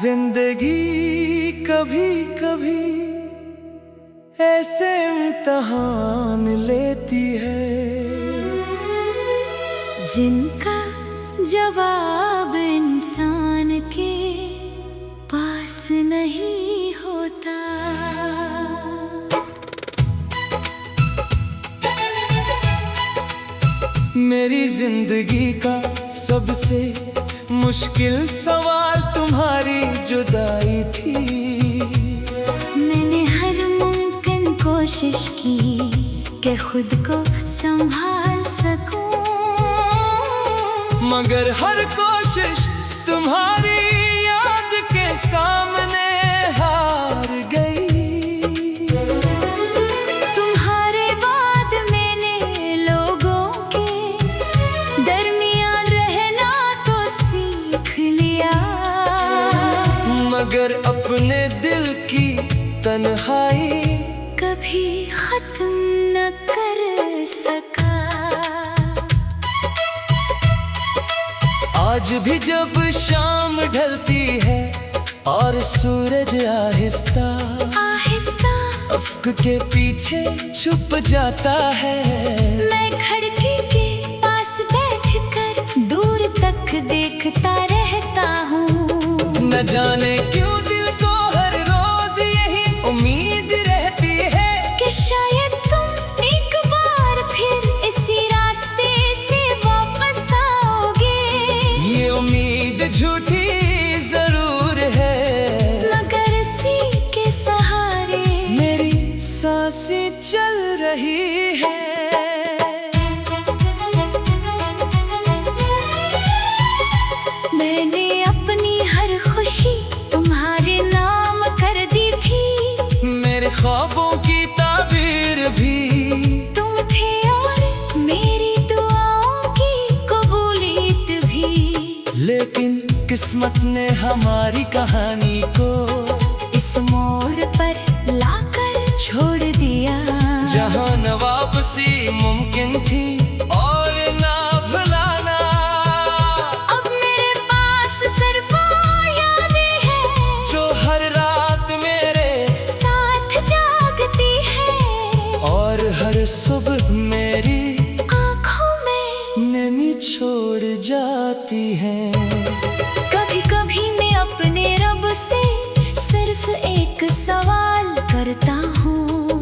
जिंदगी कभी कभी ऐसे इम्तिहान लेती है जिनका जवाब इंसान के पास नहीं होता। मेरी जिंदगी का सबसे मुश्किल सवाल तुम्हारी जुदाई थी। मैंने हर मुमकिन कोशिश की कि खुद को संभाल सकूं, मगर हर कोशिश तुम्हारी याद के सामने हार गई। तुम्हारे बाद मैंने लोगों के दरमियान रहना तो सीख लिया, मगर अपने दिल की तन्हाई कभी खत्म न कर सका। आज भी जब शाम ढलती है और सूरज आहिस्ता आहिस्ता अफ्क के पीछे छुप जाता है, मैं खिड़की के पास बैठकर दूर तक देखता रहता हूँ। न जाने क्यों दिल को हर रोज यही उम्मीद रहती है कि शायद तुम एक बार फिर इसी रास्ते से वापस आओगे। ये उम्मीद झूठी जरूर है, मगर इसी के सहारे मेरी सांसें चल रही है। मैंने अपनी हर खुशी तुम्हारे नाम कर दी थी, मेरे ख्वाबों की ताबीर भी तुम थे और मेरी दुआओं की कबूलियत भी। लेकिन किस्मत ने हमारी कहानी को इस मोड़ पर लाकर छोड़ दिया, जहां न वापसी मुमकिन थी और ना भुलाना। अब मेरे पास सिर्फ वो यादें हैं जो हर रात मेरे साथ जागती है और हर सुबह मेरी आँखों में नमी छोड़ जाती है। कभी कभी मैं अपने रब से सिर्फ एक सवाल करता हूँ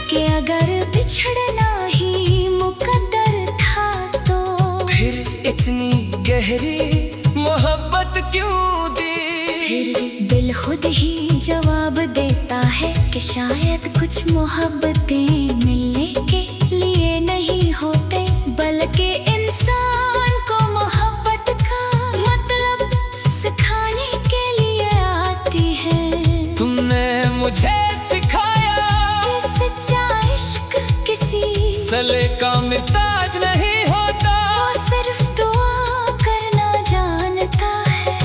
कि अगर बिछड़ना ही मुकद्दर था तो फिर इतनी गहरी मोहब्बत क्यों दी। फिर दिल खुद ही जवाब देता है कि शायद कुछ मोहब्बतें मिलने के लिए नहीं होते, बल्कि इंसान को मोहब्बत का मतलब सिखाने के लिए आती है। तुमने मुझे सिखाया कि सच्चा इश्क किसी सले का मिताज नहीं होता, वो सिर्फ दुआ करना जानता है।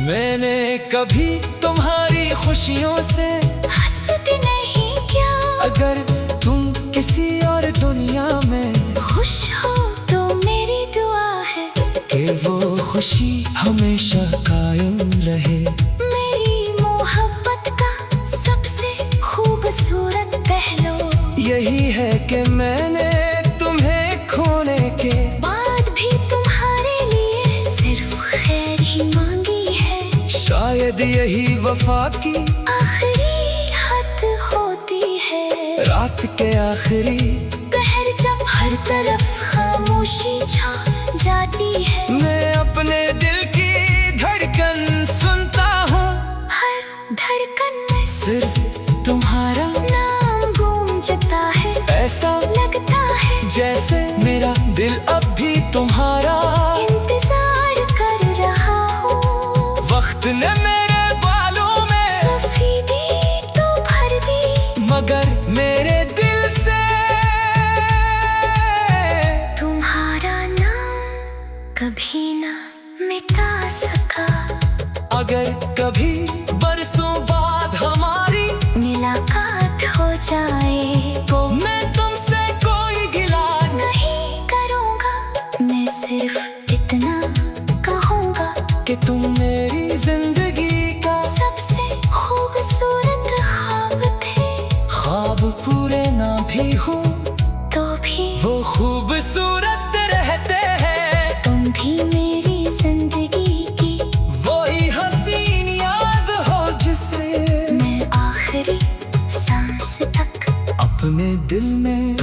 मैंने कभी तुम्हारी खुशियों से हसद नहीं क्या, अगर तुम किसी और दुनिया में खुश हो तो मेरी दुआ है कि वो खुशी हमेशा कायम रहे। मेरी मोहब्बत का सबसे खूबसूरत पहलू यही है कि मैंने तुम्हें खोने के बाद भी तुम्हारे लिए सिर्फ खैर ही मांगी है। शायद यही वफा की आखिरी हद होती है, रात के आखिरी पहर जब हर तरफ खामोशी छा जाती है। मैं अपने दिल की धड़कन सुनता हूँ, हर धड़कन में सिर्फ तुम्हारा नाम गूंजता है, ऐसा लगता है जैसे मेरा दिल अब भी तुम्हारा इंतजार कर रहा हो। वक्त ने मेरे बालों में सफेदी तो भर दी, मगर मेरे दिल से तुम्हारा नाम कभी ना मिटा सका। अगर कभी बरसों बाद हमारी मुलाकात हो जाए तो मैं तुमसे कोई गिला नहीं करूँगा, हूँ तो भी वो खूबसूरत रहते हैं। तुम भी मेरी जिंदगी की वही हसीन याद हो जिसे मैं आखिरी सांस तक अपने दिल में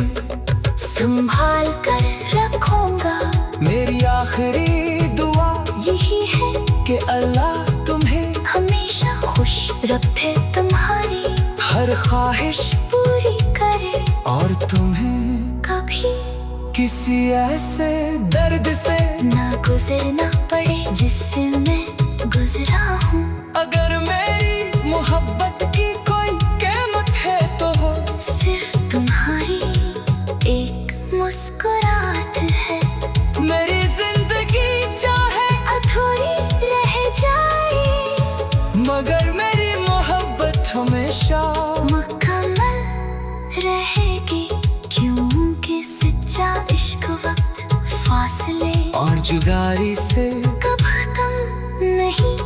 संभाल कर रखूंगा। मेरी आखिरी दुआ यही है कि अल्लाह तुम्हें हमेशा खुश रखे, तुम्हारी हर ख्वाहिश पूरी करे, और तुम्हें कभी किसी ऐसे दर्द से ना गुजरना पड़े जिससे मैं गुजरा हूँ। अगर मेरी मोहब्बत की कोई कीमत है तो हो सिर्फ तुम्हारी एक मुस्कुराहट है। मेरी जिंदगी चाहे अधूरी रह जाए मगर मेरी मोहब्बत हमेशा मुकम्मल रहेगी, क्योंकि सच्चा इश्क वक्त फासले और जुदाई से कब खत्म नहीं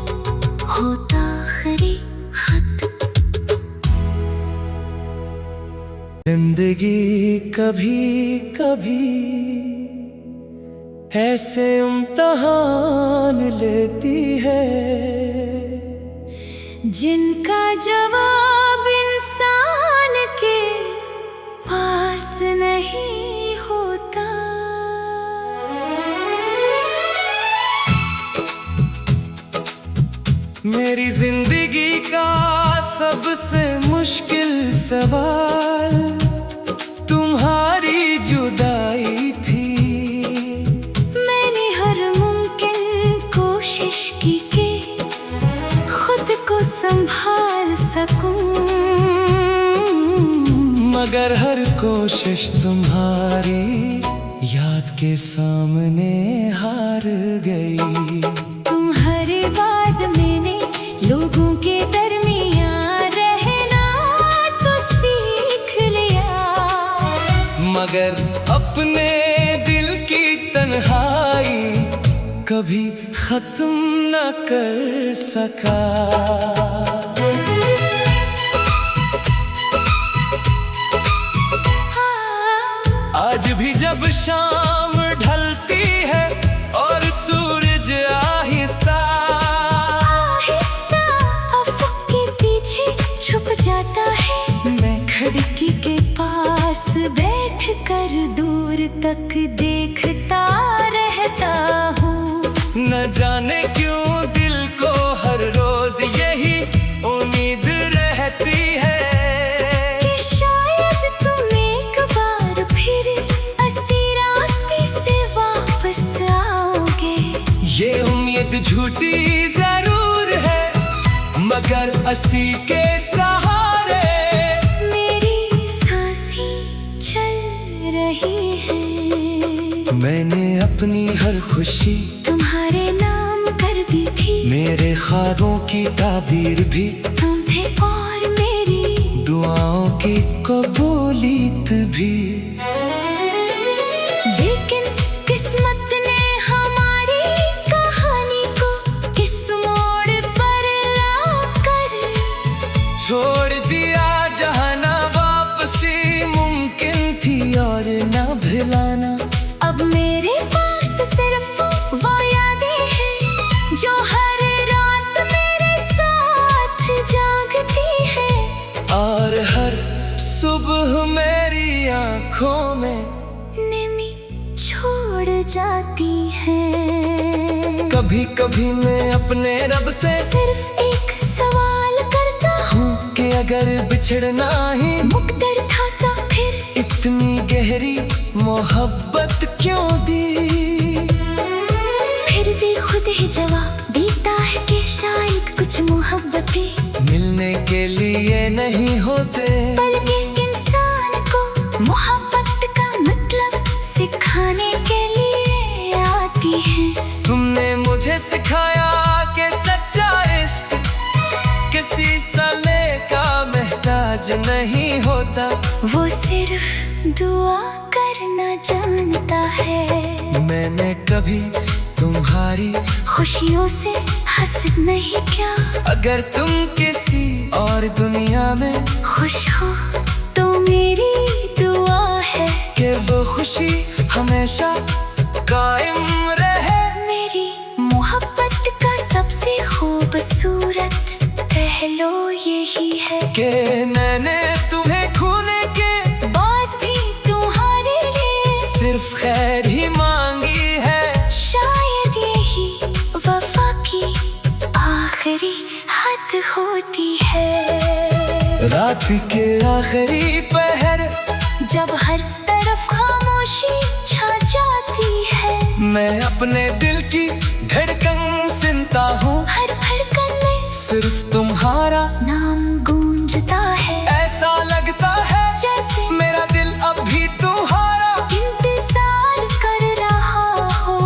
होता। आखिरी खत जिंदगी कभी कभी ऐसे इम्तहान लेती है जिनका जवाब इंसान के पास नहीं होता। मेरी जिंदगी का सबसे मुश्किल सवाल तुम्हारी जुदाई थी। मैंने हर मुमकिन कोशिश की कि खुद को संभाल सकूं, मगर हर कोशिश तुम्हारी याद के सामने हार गई। तुम्हारे बाद मैंने लोगों के दरमियान रहना तो सीख लिया, मगर अपने दिल की तन्हाई कभी खत्म न कर सका। आज भी जब शाम ढलती है और सूरज आहिस्ता आहिस्ता अफ़क़ के पीछे छुप जाता है, मैं खिड़की के पास बैठ कर दूर तक देखता रहता हूँ। न जाने क्यों दिल को हर रोज यही उम्मीद रहती है कि शायद तुम एक बार फिर इसी रास्ते से वापस आओगे। ये उम्मीद झूठी जरूर है मगर असी के सहारे मेरी सांसें चल रही हैं। मैंने अपनी हर खुशी तुम्हारे नाम कर दी थी, मेरे ख्वाबों की ताबीर भी तुम थे और मेरी दुआओं की कबूलियत भी। लेकिन किस्मत ने हमारी कहानी को इस मोड़ पर लाकर छोड़ दिया जहाँ ना वापसी मुमकिन थी और ना भुलाना। अब मेरे पास सिर्फ वो यादें हैं जो हर रात मेरे साथ जागती हैं, और हर सुबह मेरी आँखों में नमी छोड़ जाती हैं। कभी कभी मैं अपने रब से सिर्फ एक सवाल करता हूँ कि अगर बिछड़ना ही मुकद्दर था तो फिर इतनी गहरी मोहब्बत क्यों दी। फिर दे खुद ही जवाब देता है कि शायद कुछ मोहब्बतें मिलने के लिए नहीं होते बल्कि इंसान को मोहब्बत का मतलब सिखाने के लिए आती हैं। तुमने मुझे सिखाया कि सच्चा इश्क किसी सले का मोहताज नहीं होता। वो सिर्फ दुआ करना जानता है। मैंने कभी तुम्हारी खुशियों से हंस नहीं क्या, अगर तुम किसी और दुनिया में खुश हो तो मेरी दुआ हमेशा कायम रहे। मेरी मोहब्बत का सबसे खूबसूरत पहलू यही है कि मैंने तुम्हें खोने के बाद भी तुम्हारे लिए सिर्फ खैर ही मांगी है। शायद यही वफा की आखिरी हद होती है। रात के आखिरी पहर जब हर तरफ खामोशी छा जाती है, मैं अपने दिल की धड़कन सुनता हूँ। हर धड़कन में सिर्फ तुम्हारा नाम गूंजता है। ऐसा लगता है जैसे मेरा दिल अभी तुम्हारा इंतजार कर रहा हो।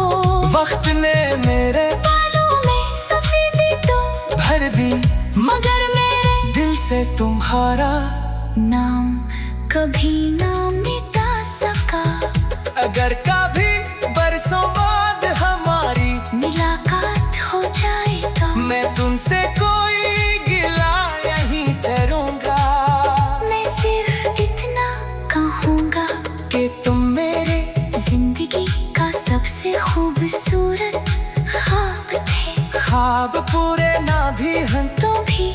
वक्त ने मेरे बालों में सफेदी तो भर दी, मगर मेरे दिल से तुम्हारा नाम कभी ना मिटा सका। अगर कभी बरसों बाद हमारी मुलाकात हो जाए तो मैं तुमसे कोई गिला नहीं करूँगा। मैं सिर्फ इतना कहूँगा कि तुम मेरे जिंदगी का सबसे खूबसूरत ख्वाब थे। ख्वाब पूरे ना भी हन, तो भी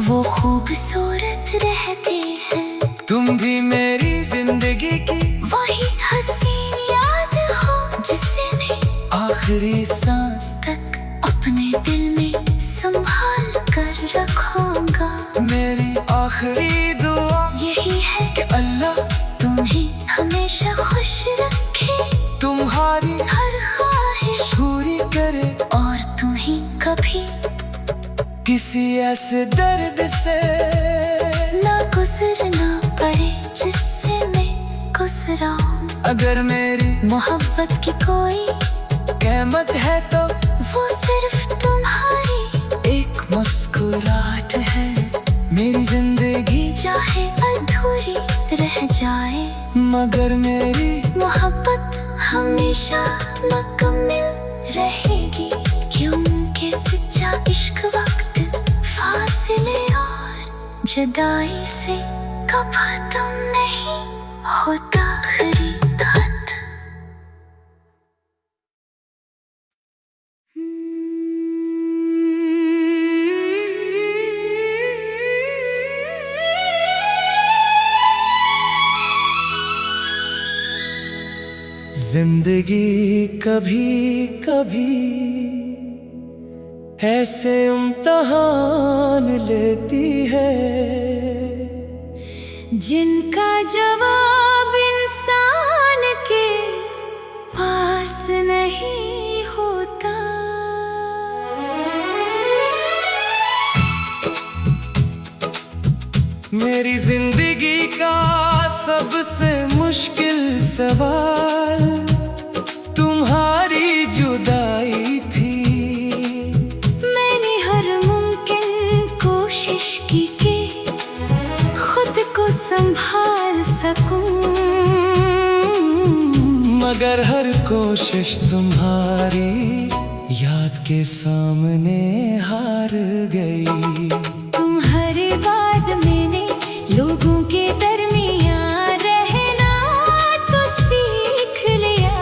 वो खूबसूरत रहते हैं। तुम भी मेरी जिंदगी की वही हसीन याद हो जिसे मैं आखिरी सांस तक अपने दिल में संभाल कर रखूंगा। मेरी आखिरी दुआ यही है कि अल्लाह तुम्हें हमेशा खुश रखे, तुम्हारी हर ख्वाहिश पूरी करे और तुम्हें कभी किसी ऐसे दर्द से ना गुजरना पड़े जिससे मैं गुजरा हूँ। अगर मेरी मोहब्बत की कोई कीमत है तो वो सिर्फ तुम्हारी एक मुस्कुराहट है। मेरी जिंदगी चाहे अधूरी रह जाए, मगर मेरी मोहब्बत हमेशा मुकम्मल रहेगी। क्योंकि सच्चा इश्क वक्त फासले और जुदाई से खत्म नहीं होता। खरीदात जिंदगी कभी कभी ऐसे इम्तहान लेती है जिनका जवाब इंसान के पास नहीं होता। मेरी जिंदगी का सबसे मुश्किल सवाल तुम्हारी जुदाई थी। मैंने हर मुमकिन कोशिश की कि खुद को संभाल सकूं, मगर हर कोशिश तुम्हारी याद के सामने हार गई। तुम्हारे बाद मैंने लोगों के दरमियान रहना तो सीख लिया,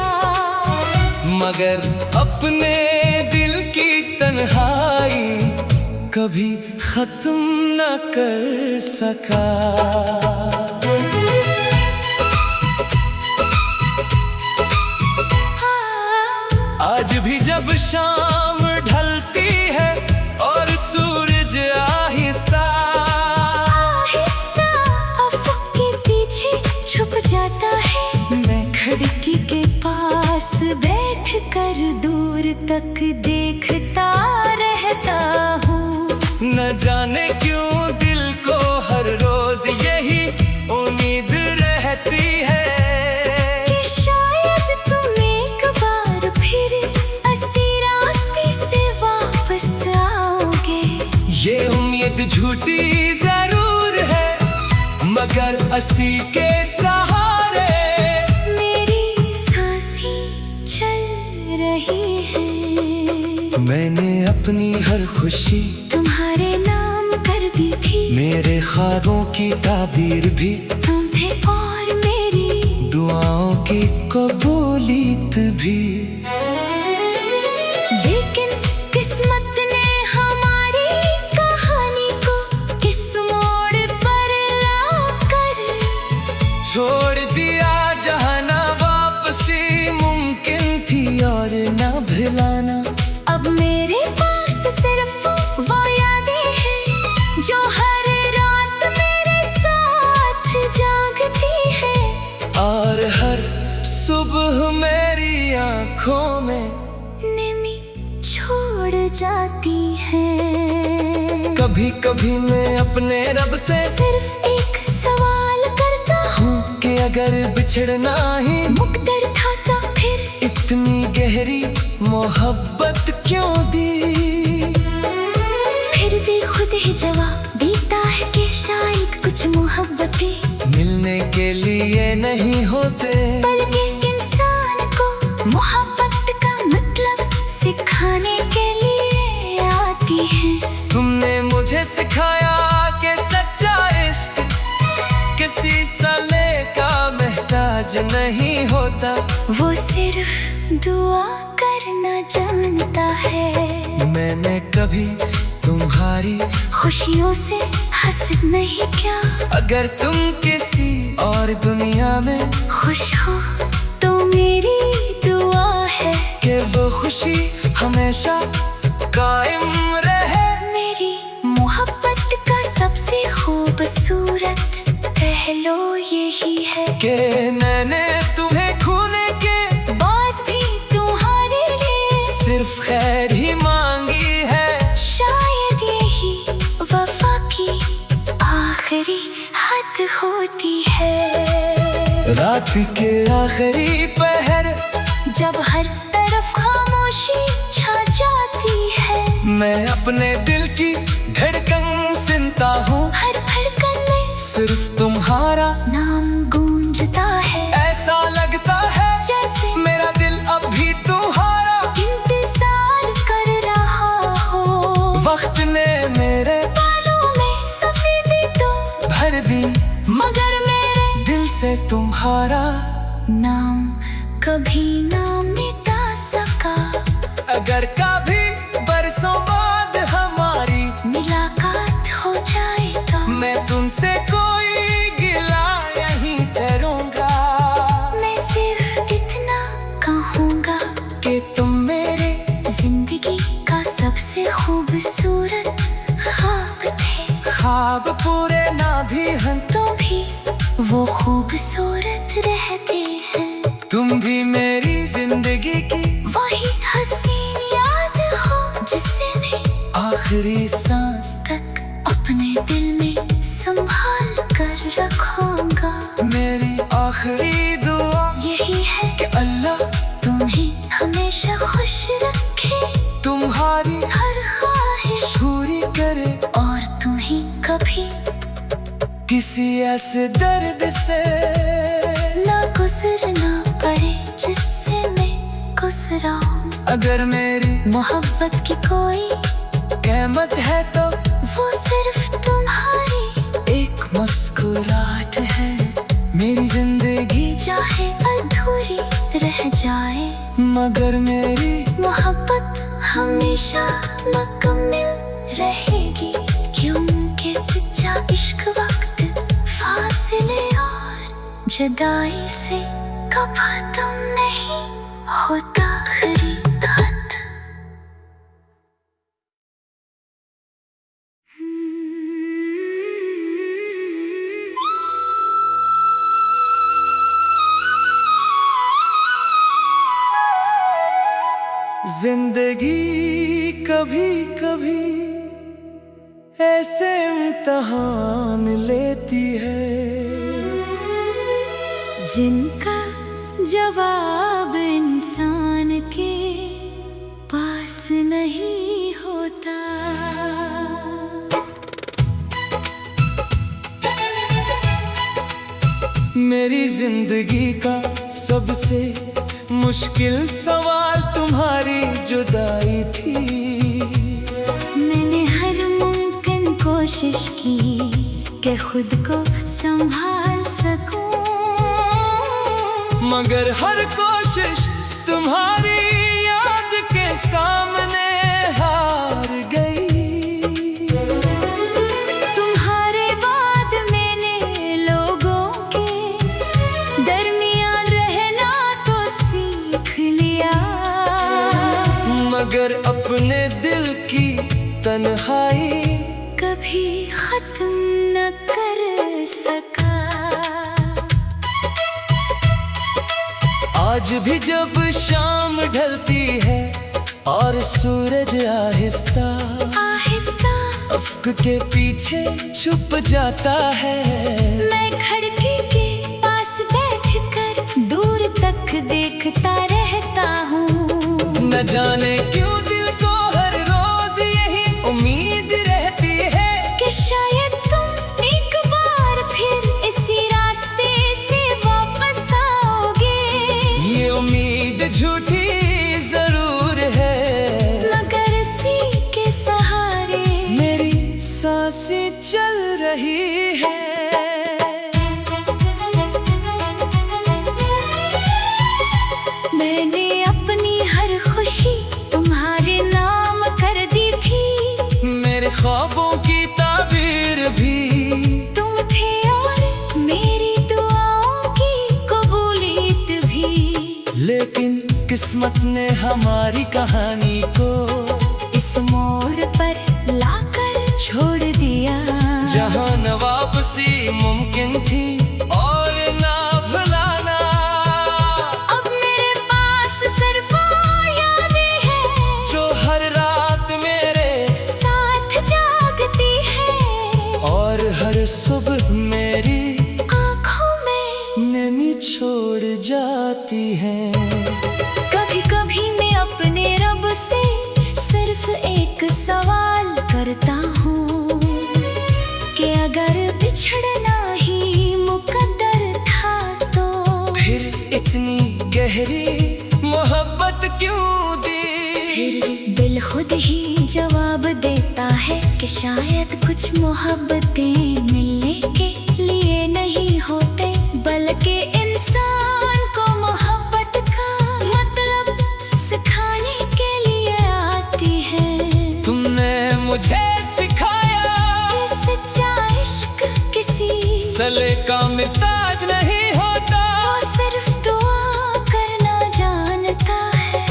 मगर अपने दिल की तन्हाई कभी खत्म न कर सका। आज भी जब शाम ढलती है और सूरज आहिस्ता आहिस्ता अफक के पीछे छुप जाता है, मैं खिड़की के पास बैठ कर दूर तक देखता रहता हूँ। न जाने क्यों दिल को हर रोज यही उम्मीद रहती है कि शायद तुम एक बार फिर इसी रास्ते से वापस आओगे। ये उम्मीद झूठी जरूर है, मगर असी के सहारे मेरी सांसें चल रही हैं। मैंने अपनी हर खुशी तुम्हारे नाम कर दी थी, मेरे ख्वाबों की ताबीर भी तुम थे और मेरी दुआओं की कबूली कभी कभी मैं अपने रब से सिर्फ एक सवाल करता हूँ कि अगर बिछड़ना ही मुकद्दर था तो फिर इतनी गहरी मोहब्बत क्यों दी। फिर दिल खुद ही जवाब देता है कि शायद कुछ मोहब्बतें मिलने के लिए नहीं होते, बल्कि इंसान को मोहब्बत का मतलब सिखाने के लिए आती है। तुमने मुझे सिखाया कि सच्चा इश्क किसी सले का मोहताज नहीं होता, वो सिर्फ दुआ करना जानता है। मैंने कभी तुम्हारी खुशियों से हंस नहीं क्या, अगर तुम किसी और दुनिया में खुश हो तो मेरी दुआ है कि वो खुशी हमेशा कायम रहे। मेरी मोहब्बत का सबसे खूबसूरत पहलू यही है कि मैंने तुम्हें खोने के बाद भी तुम्हारे लिए सिर्फ खैर ही मांगी है। शायद यही वफा की आखिरी हद होती है। रात के आखिरी पहर जब हर तरफ खामोशी छा जाती है, मैं अपने दिल की धड़कन सुनता हूँ, हर धड़कन में सिर्फ तुम्हारा नाम गूंजता है। ऐसा लगता है जैसे मेरा दिल अब भी तुम्हारा इंतजार कर रहा हो। वक्त ने मेरे बालों में सफेदी तो भर दी, मगर मेरे दिल से तुम्हारा नाम कभी ना मिटा सका। अगर कभी बरसों बाद हमारी मुलाकात हो जाए तो मैं तुमसे कोई गिला नहीं करूँगा, मैं सिर्फ इतना कहूँगा कि तुम मेरे जिंदगी का सबसे खूबसूरत ख्वाब थे। ख्वाब पूरे ना भी हन तो भी वो खूबसूरत रहते हैं। तुम भी मेरी जिंदगी की वही हसीन याद हो जिसे मैं आखिरी सांस तक अपने दिल में संभाल कर रखूंगा। मेरी आखिरी दुआ यही है कि अल्लाह तुम्हें हमेशा खुश रखे, तुम्हारी हर ख्वाहिश पूरी करे और तुम्हें कभी किसी ऐसे दर्द से ना गुजरना पड़े जिससे मैं गुजरा हूँ। अगर मेरी मोहब्बत की कोई कीमत है तो वो सिर्फ तुम्हारी एक मुस्कुराहट है। मेरी जिंदगी चाहे अधूरी रह जाए, मगर मेरी मोहब्बत हमेशा मुकम्मल रहेगी, क्योंकि सच्चा इश्क वक्त फासले और जुदाई से कभी तुम नहीं होता खरीद हद। जिंदगी कभी कभी ऐसे इम्तिहान लेती है जिनका जवाब इंसान के पास नहीं होता। मेरी जिंदगी का सबसे मुश्किल सवाल तुम्हारी जुदाई थी। मैंने हर मुमकिन कोशिश की कि खुद को संभाल सकूं, मगर हर कोशिश तुम्हारी याद के सामने हार गई। तुम्हारे बाद मैंने लोगों के दरमियान रहना तो सीख लिया, मगर अपने दिल की तन्हाई कभी खत्म न कर सका। आज भी जब शाम ढलती है और सूरज आहिस्ता आहिस्ता झुक के पीछे छुप जाता है। मैं खिड़की के पास बैठकर दूर तक देखता रहता हूँ। न जाने क्यों दिल को हर रोज यही उम्मीद रहती है कि शायद तुम एक बार फिर इसी रास्ते से वापस आओगे। ये उम्मीद झूठी जरूर है, मगर इसी के सहारे मेरी सांसें चल रही है। मैंने अपनी हर खुशी तुम्हारे नाम कर दी थी। मेरे ख्वाबों की ताबीर भी तुम थे और मेरी दुआओं की कबूलियत भी। लेकिन किस्मत ने हमारी कहानी को इस मोड़ पर लाकर छोड़ दिया, जहाँ न वापसी मुमकिन थी और ना भुलाना। अब मेरे पास सिर्फ वो यादें हैं जो हर रात मेरे साथ जागती है और हर सुबह मेरी आँखों में नमी छोड़ जाती है। कभी कभी मैं अपने रब से सिर्फ एक सवाल करता हूँ कि अगर बिछड़ना ही मुकद्दर था तो फिर इतनी गहरी मोहब्बत क्यों दी? फिर दिल खुद ही जवाब देता है कि शायद कुछ मोहब्बतें मिलने के लिए नहीं होते, बल्कि इंसान को मोहब्बत का मतलब सिखाने के लिए आती है। तुमने मुझे सिखाया कि सच्चा इश्क किसी सले का मिताज नहीं होता, वो सिर्फ दुआ करना जानता है।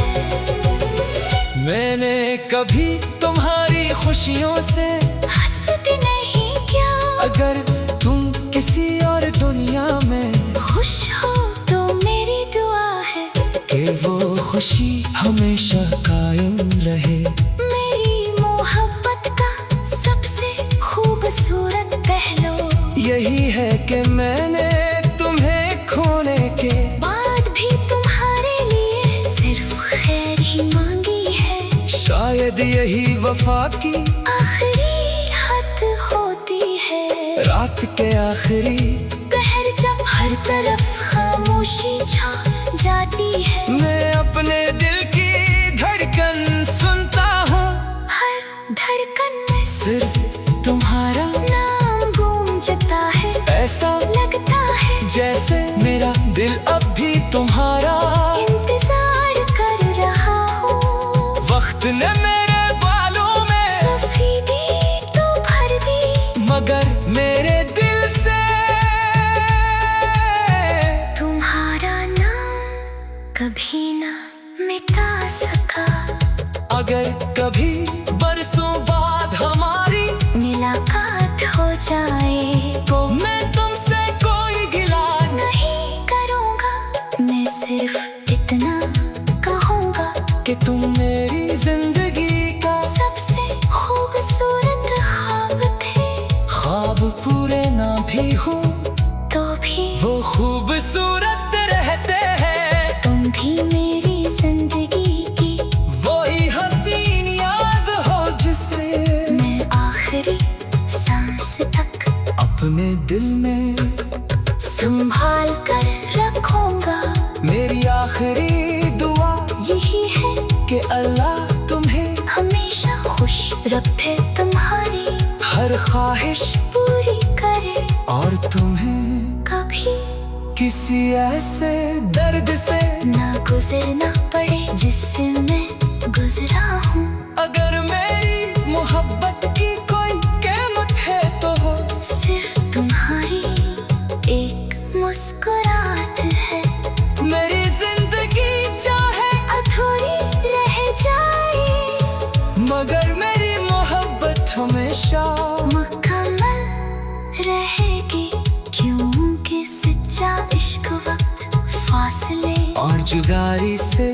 मैंने कभी तुम्हारी खुशियों से हंसती नहीं क्या? अगर तुम किसी और दुनिया में खुश हो तो मेरी दुआ है कि वो खुशी हमेशा कायम रहे। मेरी मोहब्बत का सबसे खूबसूरत पहलू यही है कि मैंने तुम्हें खोने के बाद भी तुम्हारे लिए सिर्फ खैर ही मांगी है। शायद यही वफा की आखिरी हद होती है। रात के आखिरी कहर जब हर तरफ खामोशी छा जाती है, मैं अपने दिल की धड़कन सुनता हूँ। हर धड़कन में सिर्फ तुम्हारा नाम गूंजता है। ऐसा लगता है जैसे मेरा दिल अब भी तुम्हारा इंतजार कर रहा हो। वक्त ने मेरे बालों में सफेदी तो भर दी, मगर मेरे दिल से तुम्हारा नाम कभी ना मिटा सका। अगर कभी बरसों बाद हमारी मुलाकात हो जाए तो मैं तुमसे कोई गिला नहीं करूँगा, मैं सिर्फ इतना कहूँगा कि तुम मेरी जिंदगी का सबसे खूबसूरत ख्वाब थे। ख्वाब पूरे ना भी हो तो भी वो खूबसूरत रहते हैं। तुम भी मेरी जिंदगी की वही हसीन याद हो जिसे मैं आखिरी सांस तक अपने दिल में संभाल कर रखूँगा। मेरी आखिरी दुआ यही है कि अल्लाह तुम्हें हमेशा खुश रखे, तुम्हारी हर ख्वाहिश पूरी करे, और तुम्हें कभी किसी ऐसे दर्द से ना गुजरना पड़े जिससे मैं गुजरा हूँ। अगर मेरी मोहब्बत की कोई कीमत है तो हो सिर्फ तुम्हारी एक मुस्कुराहट है। मेरी जिंदगी चाहे अधूरी रह जाए मगर मेरी मोहब्बत हमेशा मुकम्मल रहेगी, क्योंकि सच्चा इश्क वक्त फासले और जुदाई से